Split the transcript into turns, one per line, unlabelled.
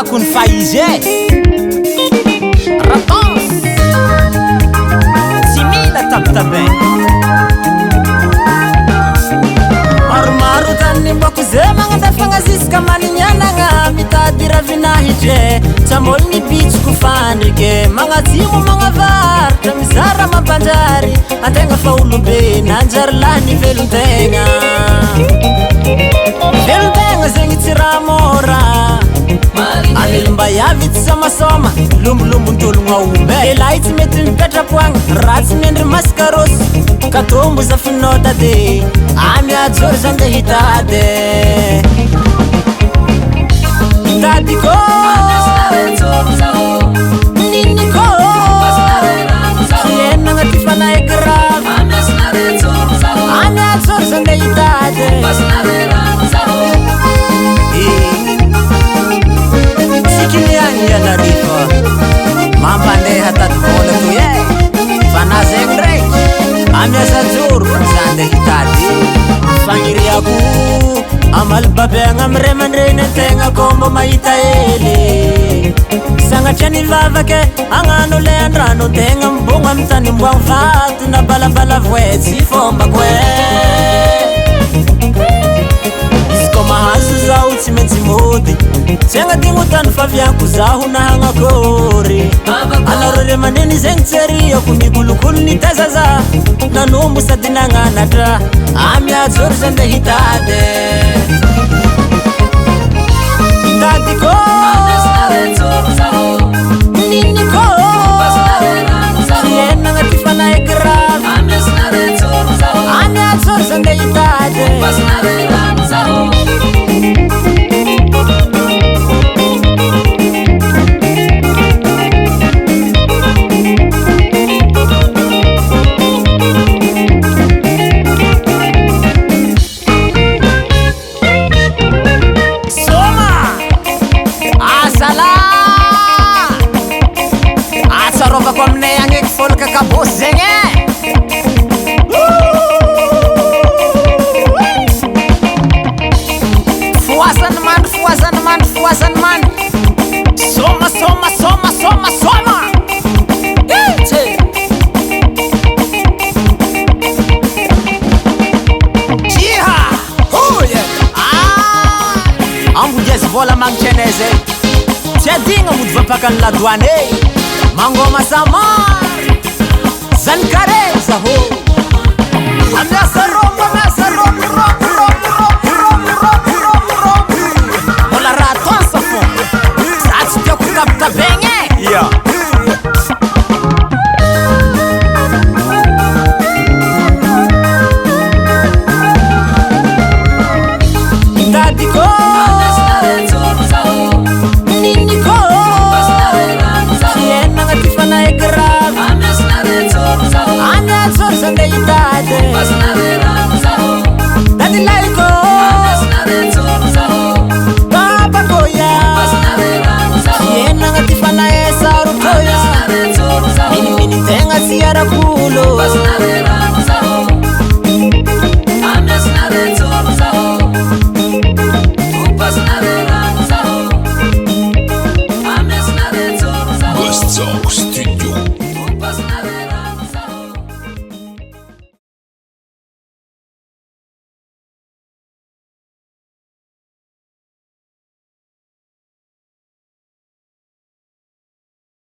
kun faize Ratons Simila tabtaben Marmaru tani boku zemang dafangasiska maninyananga mitadi ravinahije Chamol ni beach kufandike Mga timu mga varta Mizara mabanjari Atenga faulube Nanjarlani veluntenga Veluntenga zengi tiramora Anilumba yavit sama soma Lumbu ntulu ngawumbe Elaiti metu mpetra puang Rats nendri maskaros Katombu za finota de Ami adzor zande hitade Hitadiko Niniko Siena ngatifana egraf Ami adzor zande hitade Sikiliani ya narifa Mambande hatat kona tu ye Fana zengre Ami asadzor zande hitade Fangiri aku Amal babeng amreman renentenga kombo maitaele Sanga chani vavake Angano leandrano tenga mbunga mtani mbwang fatu Na balabala vwezi fomba kwe Isko mahasu za ultimate modi Senga tingutan favyanku za hunanga kori Alarore maneni zengtseriyo Kumigulukulu nitazaza Nanumbu sadinanga natra Ami adzor zande hitade Hitadiko Niniko Siena ngatifana egraf Ami adzor zande hitade Fuasan man Soma Jiha Ambu jesi vola mang cheneze Chedinga mudvapakan la douane Mangoma samar Zankare zaho Amyasa romba Kapta benge yeah Hitadiko Niniko Siena ngatifana egraf Ami adzor zande hitade Dadi laiko Baba koya Siena ngatifana esa rukoya Mini tenga siara kulo